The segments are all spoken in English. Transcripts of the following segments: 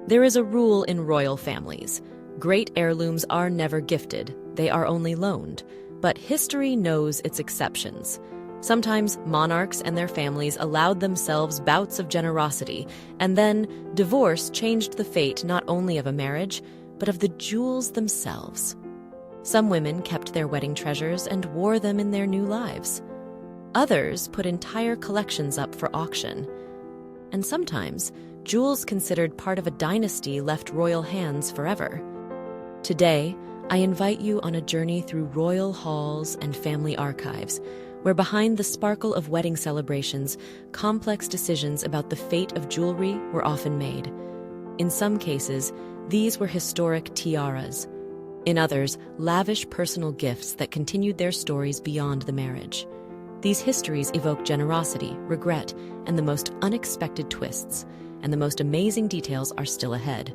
There is a rule in royal families. Great heirlooms are never gifted, they are only loaned. But history knows its exceptions. Sometimes monarchs and their families allowed themselves bouts of generosity, and then divorce changed the fate not only of a marriage, but of the jewels themselves. Some women kept their wedding treasures and wore them in their new lives. Others put entire collections up for auction. And sometimes, jewels considered part of a dynasty left royal hands forever. Today, I invite you on a journey through royal halls and family archives, where behind the sparkle of wedding celebrations, complex decisions about the fate of jewelry were often made. In some cases, these were historic tiaras. In others, lavish personal gifts that continued their stories beyond the marriage. These histories evoke generosity, regret, and the most unexpected twists, and the most amazing details are still ahead.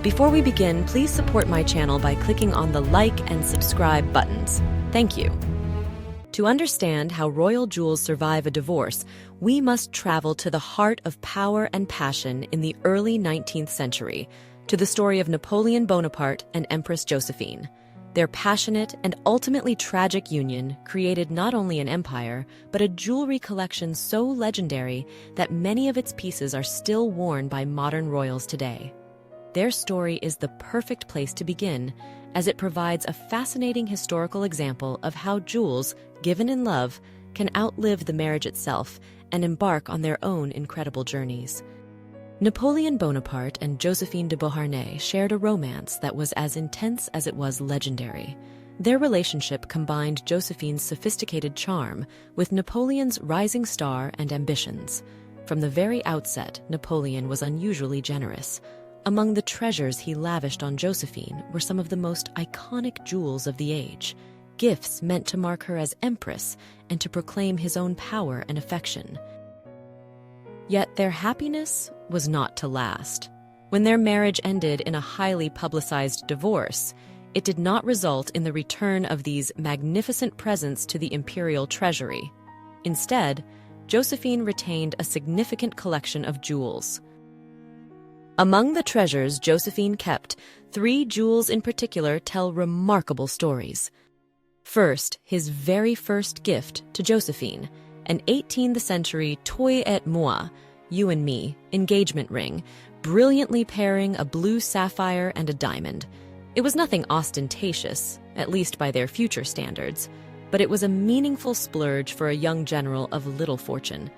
Before we begin, please support my channel by clicking on the like and subscribe buttons. Thank you. To understand how royal jewels survive a divorce, we must travel to the heart of power and passion in the early 19th century, to the story of Napoleon Bonaparte and Empress Josephine. Their passionate and ultimately tragic union created not only an empire, but a jewelry collection so legendary that many of its pieces are still worn by modern royals today. Their story is the perfect place to begin, as it provides a fascinating historical example of how jewels, given in love, can outlive the marriage itself and embark on their own incredible journeys. Napoleon Bonaparte and Josephine de Beauharnais shared a romance that was as intense as it was legendary. Their relationship combined Josephine's sophisticated charm with Napoleon's rising star and ambitions. From the very outset, Napoleon was unusually generous. Among the treasures he lavished on Josephine were some of the most iconic jewels of the age, gifts meant to mark her as empress and to proclaim his own power and affection. Yet their happiness was not to last. When their marriage ended in a highly publicized divorce, it did not result in the return of these magnificent presents to the imperial treasury. Instead, Josephine retained a significant collection of jewels. Among the treasures Josephine kept, 3 jewels in particular tell remarkable stories. First, his very first gift to Josephine, an 18th century toi et moi, you and me, engagement ring, brilliantly pairing a blue sapphire and a diamond. It was nothing ostentatious, at least by their future standards, but it was a meaningful splurge for a young general of little fortune.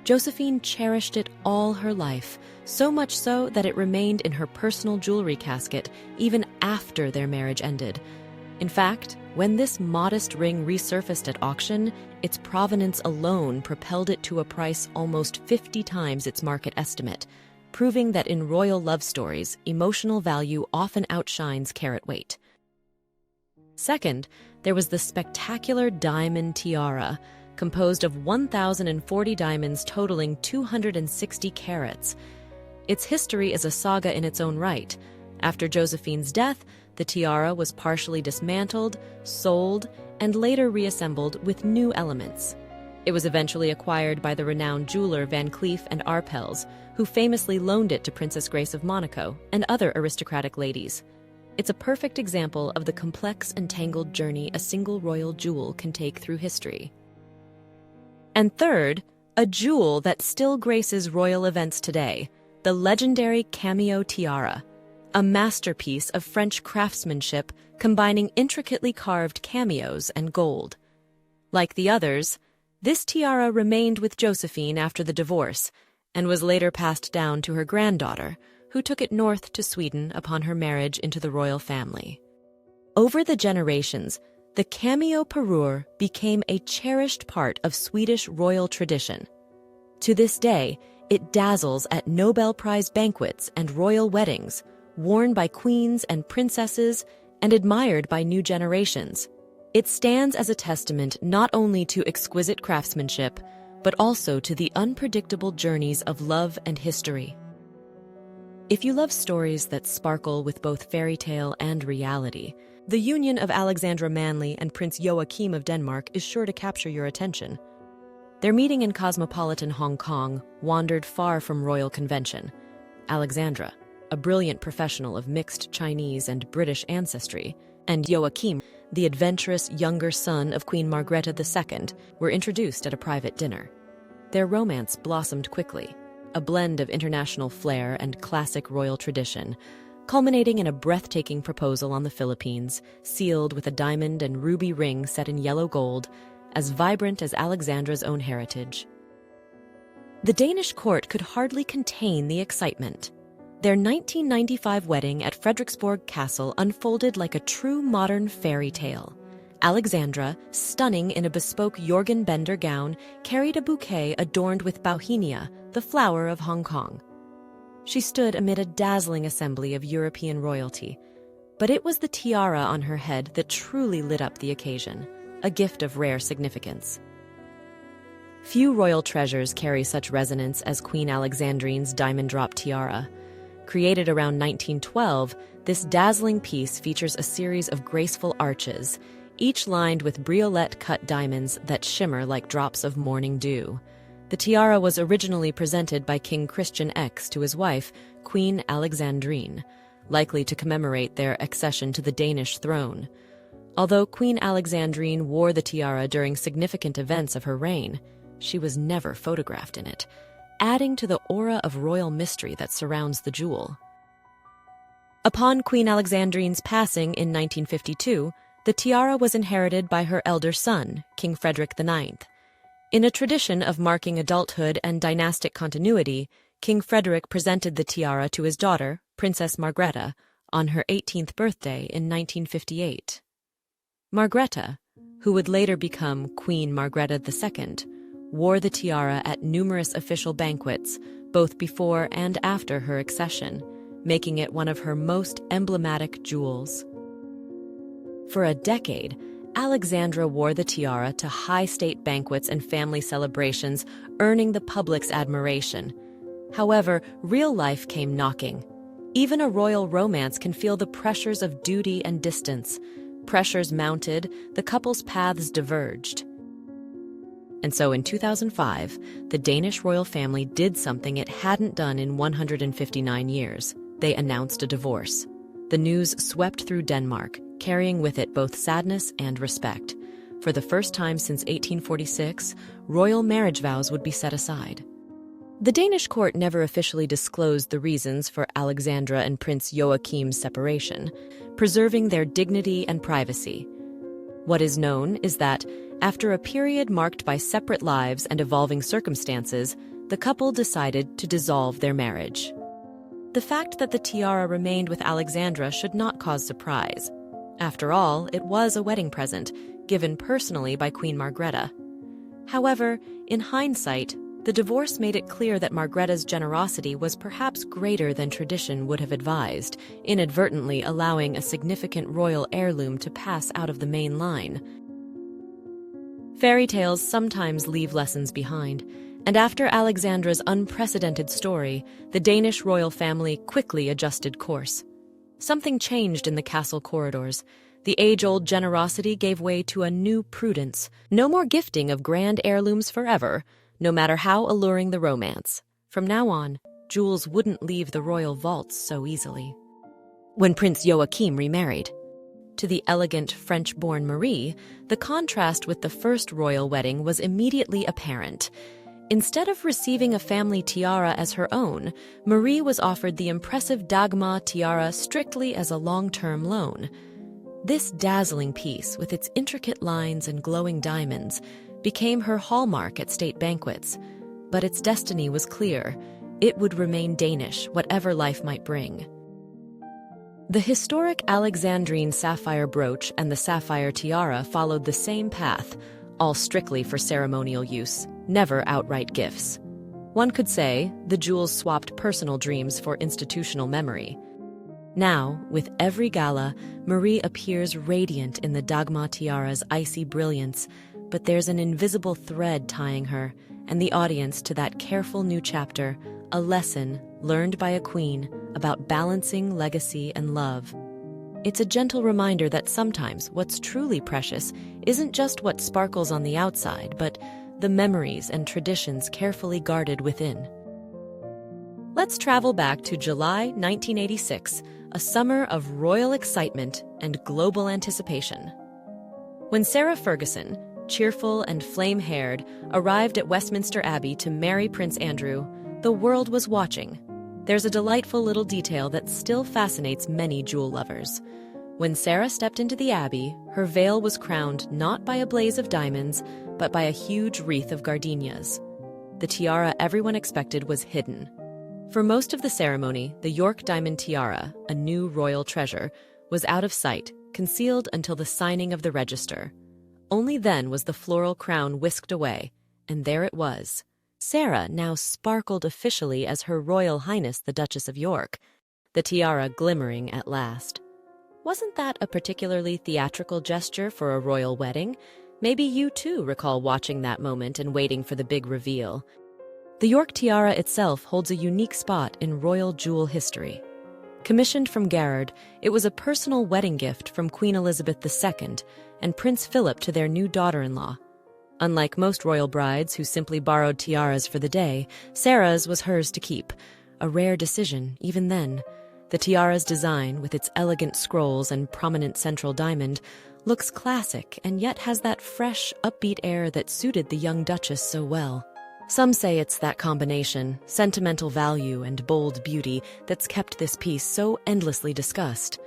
Josephine cherished it all her life, so much so that it remained in her personal jewelry casket even after their marriage ended. In fact, when this modest ring resurfaced at auction, its provenance alone propelled it to a price almost 50 times its market estimate, proving that in royal love stories, emotional value often outshines carat weight. Second, there was the spectacular diamond tiara, composed of 1,040 diamonds totaling 260 carats. Its history is a saga in its own right. After Josephine's death, the tiara was partially dismantled, sold, and later reassembled with new elements. It was eventually acquired by the renowned jeweler Van Cleef and Arpels, who famously loaned it to Princess Grace of Monaco and other aristocratic ladies. It's a perfect example of the complex and tangled journey a single royal jewel can take through history. And third, a jewel that still graces royal events today, the legendary cameo tiara, a masterpiece of French craftsmanship combining intricately carved cameos and gold. Like the others, this tiara remained with Josephine after the divorce and was later passed down to her granddaughter, who took it north to Sweden upon her marriage into the royal family. Over the generations, the cameo parure became a cherished part of Swedish royal tradition. To this day, it dazzles at Nobel Prize banquets and royal weddings, worn by queens and princesses and admired by new generations. It stands as a testament not only to exquisite craftsmanship, but also to the unpredictable journeys of love and history. If you love stories that sparkle with both fairy tale and reality, the union of Alexandra Manly and Prince Joachim of Denmark is sure to capture your attention. Their meeting in cosmopolitan Hong Kong wandered far from royal convention. Alexandra, a brilliant professional of mixed Chinese and British ancestry, and Joachim, the adventurous younger son of Queen Margrethe II, were introduced at a private dinner. Their romance blossomed quickly, a blend of international flair and classic royal tradition, culminating in a breathtaking proposal on the Philippines, sealed with a diamond and ruby ring set in yellow gold, as vibrant as Alexandra's own heritage. The Danish court could hardly contain the excitement. Their 1995 wedding at Frederiksborg Castle unfolded like a true modern fairy tale. Alexandra, stunning in a bespoke Jorgen Bender gown, carried a bouquet adorned with bauhinia, the flower of Hong Kong. She stood amid a dazzling assembly of European royalty, but it was the tiara on her head that truly lit up the occasion, a gift of rare significance. Few royal treasures carry such resonance as Queen Alexandrine's diamond drop tiara. Created around 1912, this dazzling piece features a series of graceful arches, each lined with briolette-cut diamonds that shimmer like drops of morning dew. The tiara was originally presented by King Christian X to his wife, Queen Alexandrine, likely to commemorate their accession to the Danish throne. Although Queen Alexandrine wore the tiara during significant events of her reign, she was never photographed in it, adding to the aura of royal mystery that surrounds the jewel. Upon Queen Alexandrine's passing in 1952, the tiara was inherited by her elder son, King Frederick IX. In a tradition of marking adulthood and dynastic continuity, King Frederick presented the tiara to his daughter, Princess Margrethe, on her 18th birthday in 1958. Margrethe, who would later become Queen Margrethe II, wore the tiara at numerous official banquets, both before and after her accession, making it one of her most emblematic jewels. For a decade, Alexandra wore the tiara to high state banquets and family celebrations, earning the public's admiration. However, real life came knocking. Even a royal romance can feel the pressures of duty and distance. Pressures mounted, the couple's paths diverged. And so in 2005, the Danish royal family did something it hadn't done in 159 years. They announced a divorce. The news swept through Denmark, carrying with it both sadness and respect. For the first time since 1846, royal marriage vows would be set aside. The Danish court never officially disclosed the reasons for Alexandra and Prince Joachim's separation, preserving their dignity and privacy. What is known is that, after a period marked by separate lives and evolving circumstances, the couple decided to dissolve their marriage. The fact that the tiara remained with Alexandra should not cause surprise. After all, it was a wedding present, given personally by Queen Margrethe. However, in hindsight, the divorce made it clear that Margrethe's generosity was perhaps greater than tradition would have advised, inadvertently allowing a significant royal heirloom to pass out of the main line. Fairy tales sometimes leave lessons behind, and after Alexandra's unprecedented story, the Danish royal family quickly adjusted course. Something changed in the castle corridors. The age-old generosity gave way to a new prudence. No more gifting of grand heirlooms forever, no matter how alluring the romance. From now on, jewels wouldn't leave the royal vaults so easily. When Prince Joachim remarried, to the elegant French-born Marie, the contrast with the first royal wedding was immediately apparent. Instead of receiving a family tiara as her own, Marie was offered the impressive Dagmar tiara strictly as a long-term loan. This dazzling piece, with its intricate lines and glowing diamonds, became her hallmark at state banquets. But its destiny was clear. It would remain Danish, whatever life might bring. The historic Alexandrine sapphire brooch and the sapphire tiara followed the same path, all strictly for ceremonial use, never outright gifts. One could say the jewels swapped personal dreams for institutional memory. Now, with every gala, Marie appears radiant in the Dagmar tiara's icy brilliance, but there's an invisible thread tying her and the audience to that careful new chapter, a lesson learned by a queen about balancing legacy and love. It's a gentle reminder that sometimes what's truly precious isn't just what sparkles on the outside, but the memories and traditions carefully guarded within. Let's travel back to July 1986, a summer of royal excitement and global anticipation. When Sarah Ferguson, cheerful and flame-haired, arrived at Westminster Abbey to marry Prince Andrew, the world was watching. There's a delightful little detail that still fascinates many jewel lovers. When Sarah stepped into the abbey, her veil was crowned not by a blaze of diamonds, but by a huge wreath of gardenias. The tiara everyone expected was hidden. For most of the ceremony, the York diamond tiara, a new royal treasure, was out of sight, concealed until the signing of the register. Only then was the floral crown whisked away, and there it was. Sarah now sparkled officially as Her Royal Highness the Duchess of York, the tiara glimmering at last. Wasn't that a particularly theatrical gesture for a royal wedding? Maybe you too recall watching that moment and waiting for the big reveal. The York tiara itself holds a unique spot in royal jewel history. Commissioned from Garrard, it was a personal wedding gift from Queen Elizabeth II and Prince Philip to their new daughter-in-law. Unlike most royal brides who simply borrowed tiaras for the day, Sarah's was hers to keep, a rare decision even then. The tiara's design, with its elegant scrolls and prominent central diamond, looks classic and yet has that fresh, upbeat air that suited the young Duchess so well. Some say it's that combination, sentimental value and bold beauty, that's kept this piece so endlessly discussed.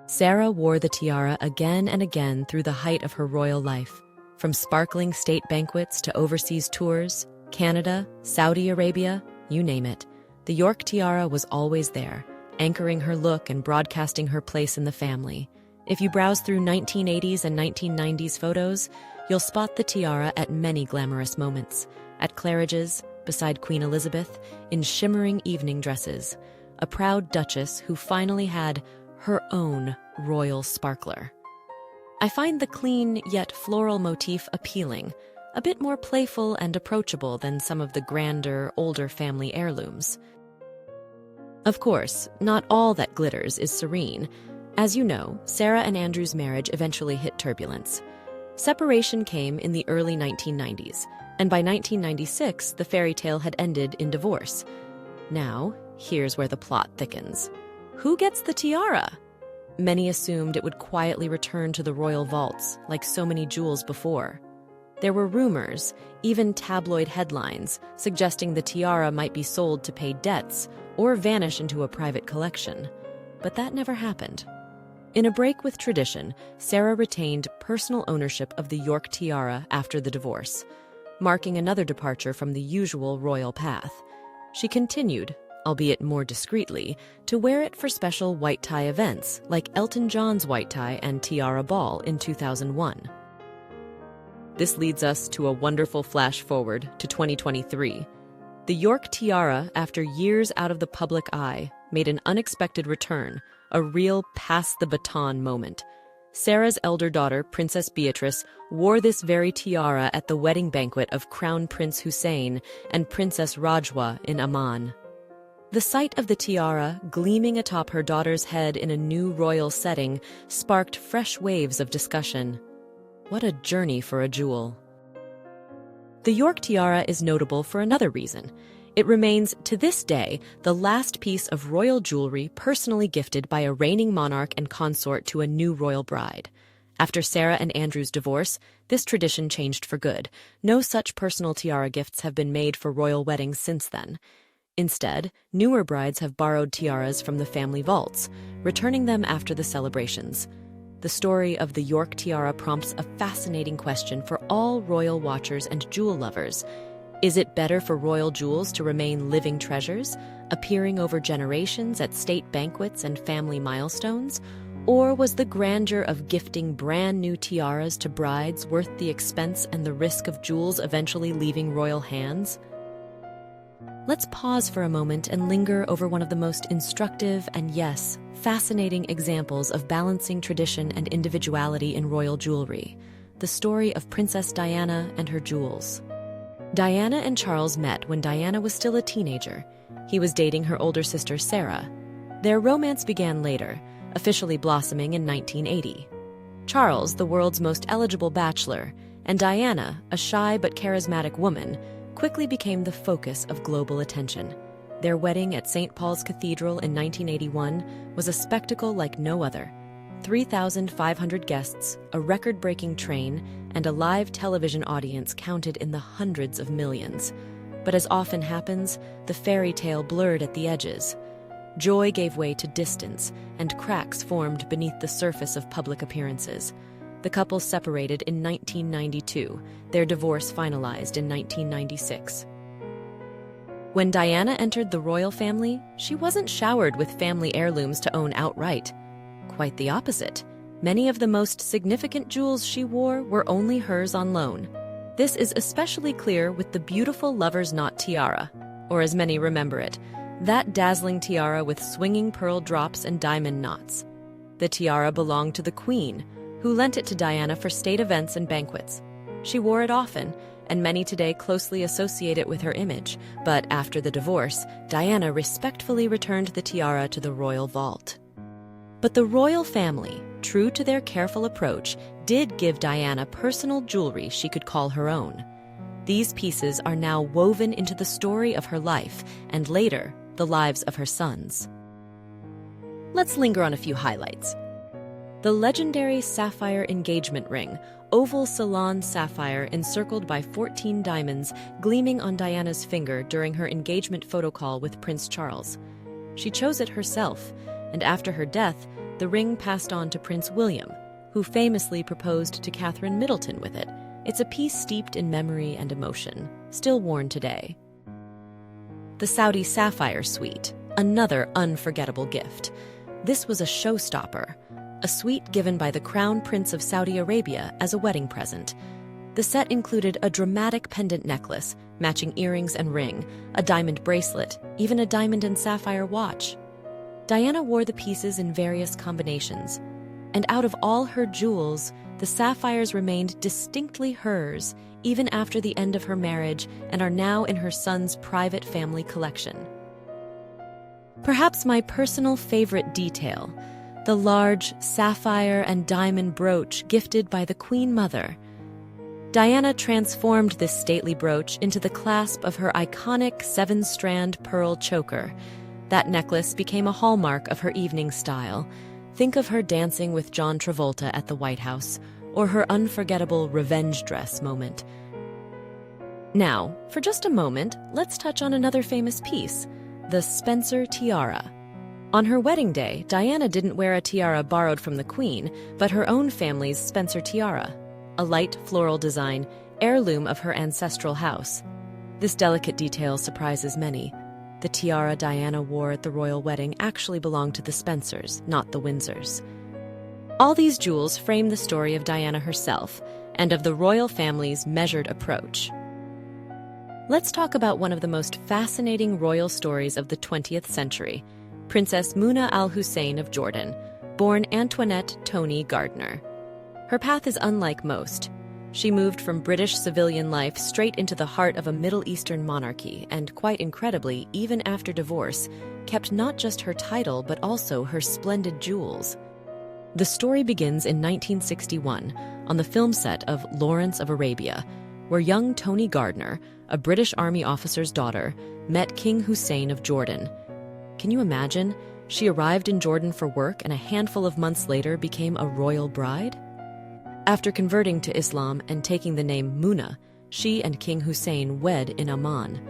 Sarah wore the tiara again and again through the height of her royal life. From sparkling state banquets to overseas tours, Canada, Saudi Arabia, you name it, the York tiara was always there, anchoring her look and broadcasting her place in the family. If you browse through 1980s and 1990s photos, you'll spot the tiara at many glamorous moments. At Claridge's, beside Queen Elizabeth, in shimmering evening dresses, a proud duchess who finally had her own royal sparkler. I find the clean yet floral motif appealing, a bit more playful and approachable than some of the grander, older family heirlooms. Of course, not all that glitters is serene. As you know, Sarah and Andrew's marriage eventually hit turbulence. Separation came in the early 1990s, and by 1996, the fairy tale had ended in divorce. Now, here's where the plot thickens. Who gets the tiara? Many assumed it would quietly return to the royal vaults, like so many jewels before. There were rumors, even tabloid headlines, suggesting the tiara might be sold to pay debts or vanish into a private collection. But that never happened. In a break with tradition, Sarah retained personal ownership of the York tiara after the divorce, marking another departure from the usual royal path. She continued, albeit more discreetly, to wear it for special white tie events, like Elton John's white tie and tiara ball in 2001. This leads us to a wonderful flash forward to 2023. The York tiara, after years out of the public eye, made an unexpected return, a real pass-the-baton moment. Sarah's elder daughter, Princess Beatrice, wore this very tiara at the wedding banquet of Crown Prince Hussein and Princess Rajwa in Amman. The sight of the tiara gleaming atop her daughter's head in a new royal setting sparked fresh waves of discussion. What a journey for a jewel. The York tiara is notable for another reason. It remains, to this day, the last piece of royal jewelry personally gifted by a reigning monarch and consort to a new royal bride. After Sarah and Andrew's divorce, this tradition changed for good. No such personal tiara gifts have been made for royal weddings since then. Instead, newer brides have borrowed tiaras from the family vaults, returning them after the celebrations. The story of the York tiara prompts a fascinating question for all royal watchers and jewel lovers. Is it better for royal jewels to remain living treasures, appearing over generations at state banquets and family milestones? Or was the grandeur of gifting brand new tiaras to brides worth the expense and the risk of jewels eventually leaving royal hands? Let's pause for a moment and linger over one of the most instructive and, yes, fascinating examples of balancing tradition and individuality in royal jewelry, the story of Princess Diana and her jewels. Diana and Charles met when Diana was still a teenager. He was dating her older sister, Sarah. Their romance began later, officially blossoming in 1980. Charles, the world's most eligible bachelor, and Diana, a shy but charismatic woman, quickly became the focus of global attention. Their wedding at St. Paul's Cathedral in 1981 was a spectacle like no other. 3,500 guests, a record-breaking train, and a live television audience counted in the hundreds of millions. But as often happens, the fairy tale blurred at the edges. Joy gave way to distance, and cracks formed beneath the surface of public appearances. The couple separated in 1992, their divorce finalized in 1996. When Diana entered the royal family, she wasn't showered with family heirlooms to own outright. Quite the opposite. Many of the most significant jewels she wore were only hers on loan. This is especially clear with the beautiful lover's knot tiara, or as many remember it, that dazzling tiara with swinging pearl drops and diamond knots. The tiara belonged to the Queen, who lent it to Diana for state events and banquets. She wore it often, and many today closely associate it with her image, but after the divorce, Diana respectfully returned the tiara to the royal vault. But the royal family, true to their careful approach, did give Diana personal jewelry she could call her own. These pieces are now woven into the story of her life, and later, the lives of her sons. Let's linger on a few highlights. The legendary sapphire engagement ring, oval salon sapphire encircled by 14 diamonds gleaming on Diana's finger during her engagement photo call with Prince Charles. She chose it herself, and after her death, the ring passed on to Prince William, who famously proposed to Catherine Middleton with it. It's a piece steeped in memory and emotion, still worn today. The Saudi Sapphire Suite, another unforgettable gift. This was a showstopper, a suite given by the Crown Prince of Saudi Arabia as a wedding present. The set included a dramatic pendant necklace, matching earrings and ring, a diamond bracelet, even a diamond and sapphire watch. Diana wore the pieces in various combinations, and out of all her jewels, the sapphires remained distinctly hers even after the end of her marriage and are now in her son's private family collection. Perhaps my personal favorite detail, the large sapphire and diamond brooch gifted by the Queen Mother. Diana transformed this stately brooch into the clasp of her iconic 7-strand pearl choker. That necklace became a hallmark of her evening style. Think of her dancing with John Travolta at the White House, or her unforgettable revenge dress moment. Now, for just a moment, let's touch on another famous piece, the Spencer tiara. On her wedding day, Diana didn't wear a tiara borrowed from the Queen, but her own family's Spencer tiara, a light floral design, heirloom of her ancestral house. This delicate detail surprises many. The tiara Diana wore at the royal wedding actually belonged to the Spencers, not the Windsors. All these jewels frame the story of Diana herself and of the royal family's measured approach. Let's talk about one of the most fascinating royal stories of the 20th century, Princess Muna al-Hussein of Jordan, born Antoinette Tony Gardner. Her path is unlike most. She moved from British civilian life straight into the heart of a Middle Eastern monarchy and, quite incredibly, even after divorce, kept not just her title but also her splendid jewels. The story begins in 1961 on the film set of Lawrence of Arabia, where young Tony Gardner, a British Army officer's daughter, met King Hussein of Jordan. Can you imagine? She arrived in Jordan for work and a handful of months later became a royal bride? After converting to Islam and taking the name Muna, she and King Hussein wed in Amman.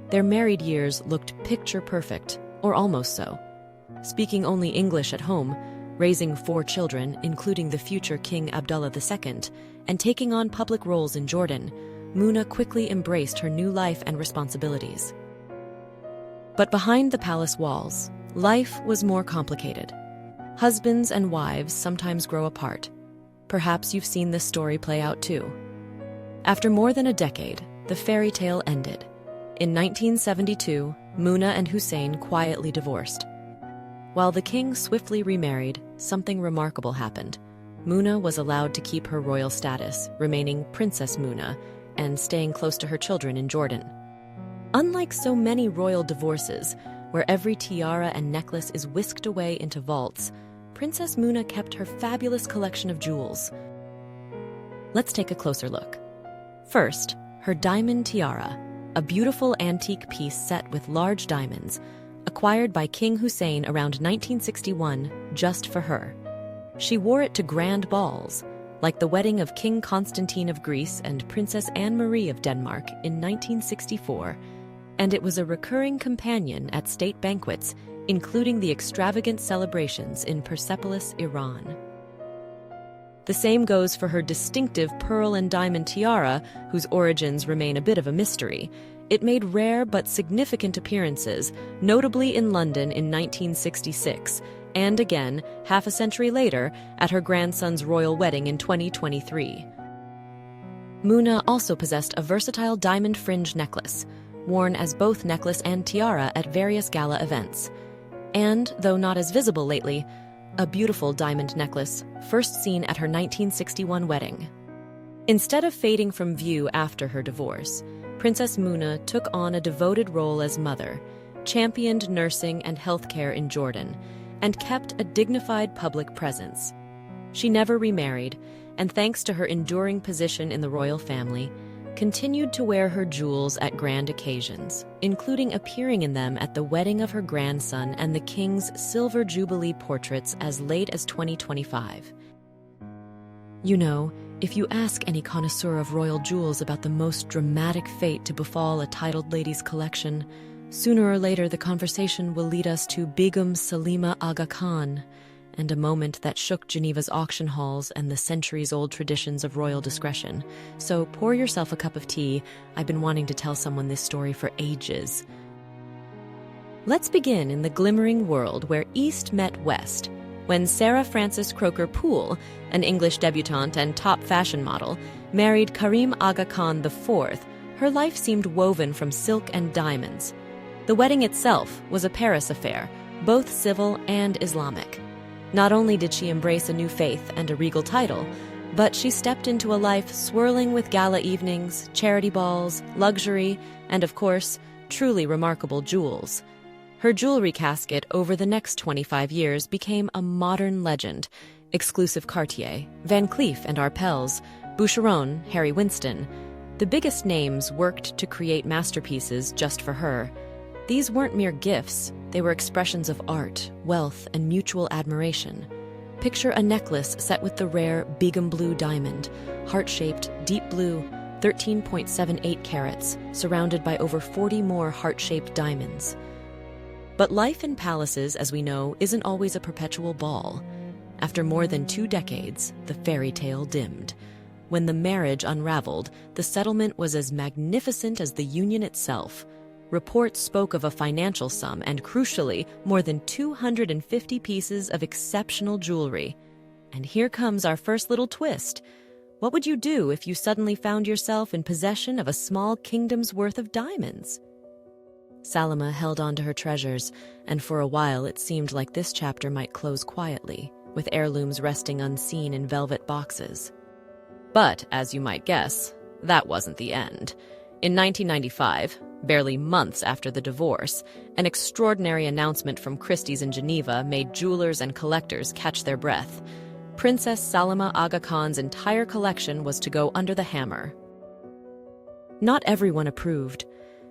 Their married years looked picture perfect, or almost so. Speaking only English at home, raising 4 children, including the future King Abdullah II, and taking on public roles in Jordan, Muna quickly embraced her new life and responsibilities. But behind the palace walls, life was more complicated. Husbands and wives sometimes grow apart. Perhaps you've seen this story play out too. After more than a decade, the fairy tale ended. In 1972, Muna and Hussein quietly divorced. While the king swiftly remarried, something remarkable happened. Muna was allowed to keep her royal status, remaining Princess Muna, and staying close to her children in Jordan. Unlike so many royal divorces, where every tiara and necklace is whisked away into vaults, Princess Muna kept her fabulous collection of jewels. Let's take a closer look. First, her diamond tiara. a beautiful antique piece set with large diamonds, acquired by King Hussein around 1961 just for her. She wore it to grand balls, like the wedding of King Constantine of Greece and Princess Anne-Marie of Denmark in 1964, and it was a recurring companion at state banquets, including the extravagant celebrations in Persepolis, Iran. The same goes for her distinctive pearl and diamond tiara, whose origins remain a bit of a mystery. It made rare but significant appearances, notably in London in 1966, and again, half a century later, at her grandson's royal wedding in 2023. Muna also possessed a versatile diamond fringe necklace, worn as both necklace and tiara at various gala events. And, though not as visible lately, a beautiful diamond necklace, first seen at her 1961 wedding. Instead of fading from view after her divorce, Princess Muna took on a devoted role as mother, championed nursing and healthcare in Jordan, and kept a dignified public presence. She never remarried, and thanks to her enduring position in the royal family, continued to wear her jewels at grand occasions, including appearing in them at the wedding of her grandson and the king's Silver Jubilee portraits as late as 2025. You know, if you ask any connoisseur of royal jewels about the most dramatic fate to befall a titled lady's collection, sooner or later the conversation will lead us to Begum Salima Aga Khan, and a moment that shook Geneva's auction halls and the centuries-old traditions of royal discretion. So pour yourself a cup of tea. I've been wanting to tell someone this story for ages. Let's begin in the glimmering world where East met West, when Sarah Frances Croker Poole, an English debutante and top fashion model, married Karim Aga Khan IV. Her life seemed woven from silk and diamonds. The wedding itself was a Paris affair, both civil and Islamic. Not only did she embrace a new faith and a regal title, but she stepped into a life swirling with gala evenings, charity balls, luxury, and of course, truly remarkable jewels. Her jewelry casket over the next 25 years became a modern legend. Exclusive Cartier, Van Cleef and Arpels, Boucheron, Harry Winston. The biggest names worked to create masterpieces just for her. These weren't mere gifts. They were expressions of art, wealth, and mutual admiration. Picture a necklace set with the rare Begum blue diamond, heart-shaped, deep blue, 13.78 carats, surrounded by over 40 more heart-shaped diamonds. But life in palaces, as we know, isn't always a perpetual ball. After more than 2 decades, the fairy tale dimmed. When the marriage unraveled, the settlement was as magnificent as the union itself. Reports spoke of a financial sum and, crucially, more than 250 pieces of exceptional jewelry. And here comes our first little twist. What would you do if you suddenly found yourself in possession of a small kingdom's worth of diamonds? Salima held on to her treasures, and for a while it seemed like this chapter might close quietly, with heirlooms resting unseen in velvet boxes. But, as you might guess, that wasn't the end. In 1995, barely months after the divorce, an extraordinary announcement from Christie's in Geneva made jewelers and collectors catch their breath. Princess Salima Aga Khan's entire collection was to go under the hammer. Not everyone approved.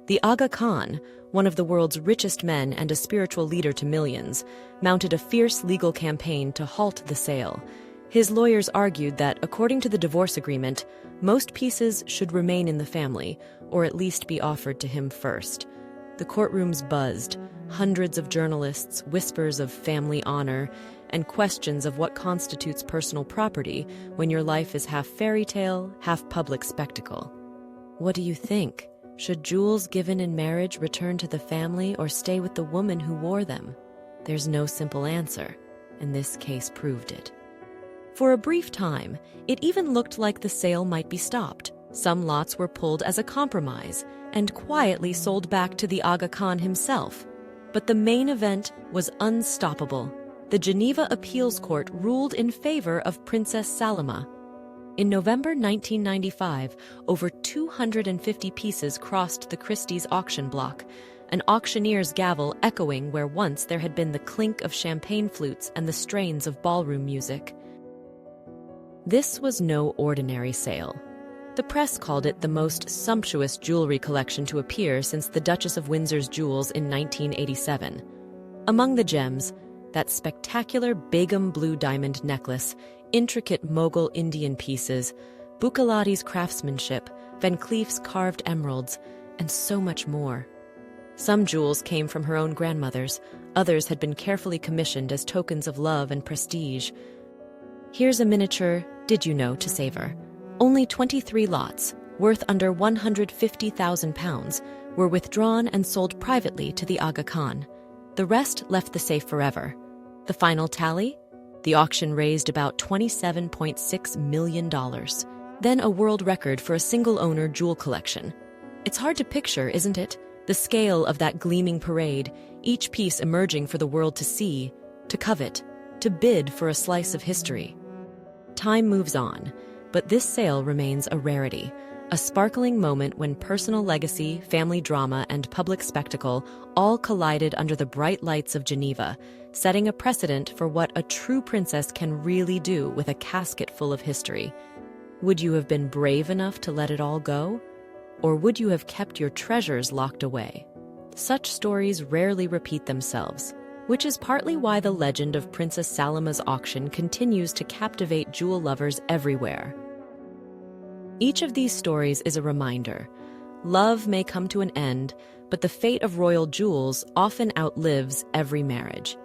The Aga Khan, one of the world's richest men and a spiritual leader to millions, mounted a fierce legal campaign to halt the sale. His lawyers argued that, according to the divorce agreement, most pieces should remain in the family, or at least be offered to him first. The courtrooms buzzed, hundreds of journalists, whispers of family honor, and questions of what constitutes personal property when your life is half fairy tale, half public spectacle. What do you think? Should jewels given in marriage return to the family or stay with the woman who wore them? There's no simple answer, and this case proved it. For a brief time, it even looked like the sale might be stopped. Some lots were pulled as a compromise and quietly sold back to the Aga Khan himself. But the main event was unstoppable. The Geneva Appeals Court ruled in favor of Princess Salima. In November 1995, over 250 pieces crossed the Christie's auction block, an auctioneer's gavel echoing where once there had been the clink of champagne flutes and the strains of ballroom music. This was no ordinary sale. The press called it the most sumptuous jewelry collection to appear since the Duchess of Windsor's jewels in 1987. Among the gems, that spectacular Begum blue diamond necklace, intricate Mughal Indian pieces, Bucalati's craftsmanship, Van Cleef's carved emeralds, and so much more. Some jewels came from her own grandmothers, others had been carefully commissioned as tokens of love and prestige. Here's a miniature did you know to savor. Only 23 lots, worth under £150,000, were withdrawn and sold privately to the Aga Khan. The rest left the safe forever. The final tally? The auction raised about $27.6 million. Then a world record for a single-owner jewel collection. It's hard to picture, isn't it? The scale of that gleaming parade, each piece emerging for the world to see, to covet, to bid for a slice of history. Time moves on, but this sale remains a rarity, a sparkling moment when personal legacy, family drama, and public spectacle all collided under the bright lights of Geneva, setting a precedent for what a true princess can really do with a casket full of history. Would you have been brave enough to let it all go? Or would you have kept your treasures locked away? Such stories rarely repeat themselves, which is partly why the legend of Princess Saloma's auction continues to captivate jewel lovers everywhere. Each of these stories is a reminder. Love may come to an end, but the fate of royal jewels often outlives every marriage.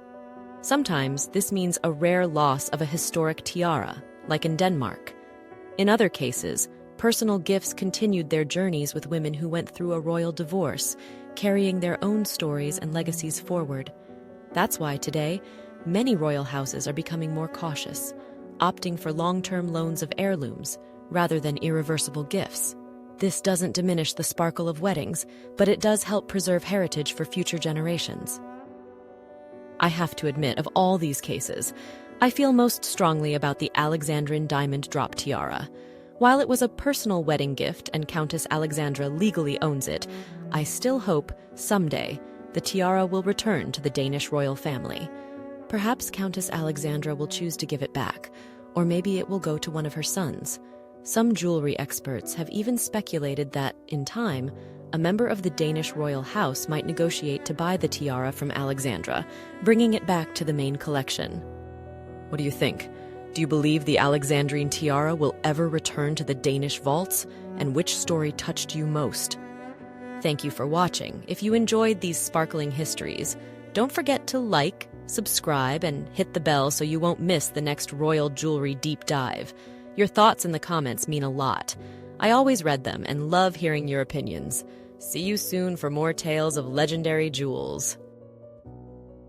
Sometimes this means a rare loss of a historic tiara, like in Denmark. In other cases, personal gifts continued their journeys with women who went through a royal divorce, carrying their own stories and legacies forward. That's why today, many royal houses are becoming more cautious, opting for long-term loans of heirlooms rather than irreversible gifts. This doesn't diminish the sparkle of weddings, but it does help preserve heritage for future generations. I have to admit, of all these cases, I feel most strongly about the Alexandrine diamond drop tiara. While it was a personal wedding gift and Countess Alexandra legally owns it, I still hope, someday, the tiara will return to the Danish royal family. Perhaps Countess Alexandra will choose to give it back, or maybe it will go to one of her sons. Some jewelry experts have even speculated that, in time, a member of the Danish royal house might negotiate to buy the tiara from Alexandra, bringing it back to the main collection. What do you think? Do you believe the Alexandrine tiara will ever return to the Danish vaults? And which story touched you most? Thank you for watching. If you enjoyed these sparkling histories, don't forget to like, subscribe, and hit the bell so you won't miss the next royal jewelry deep dive. Your thoughts in the comments mean a lot. I always read them and love hearing your opinions. See you soon for more tales of legendary jewels.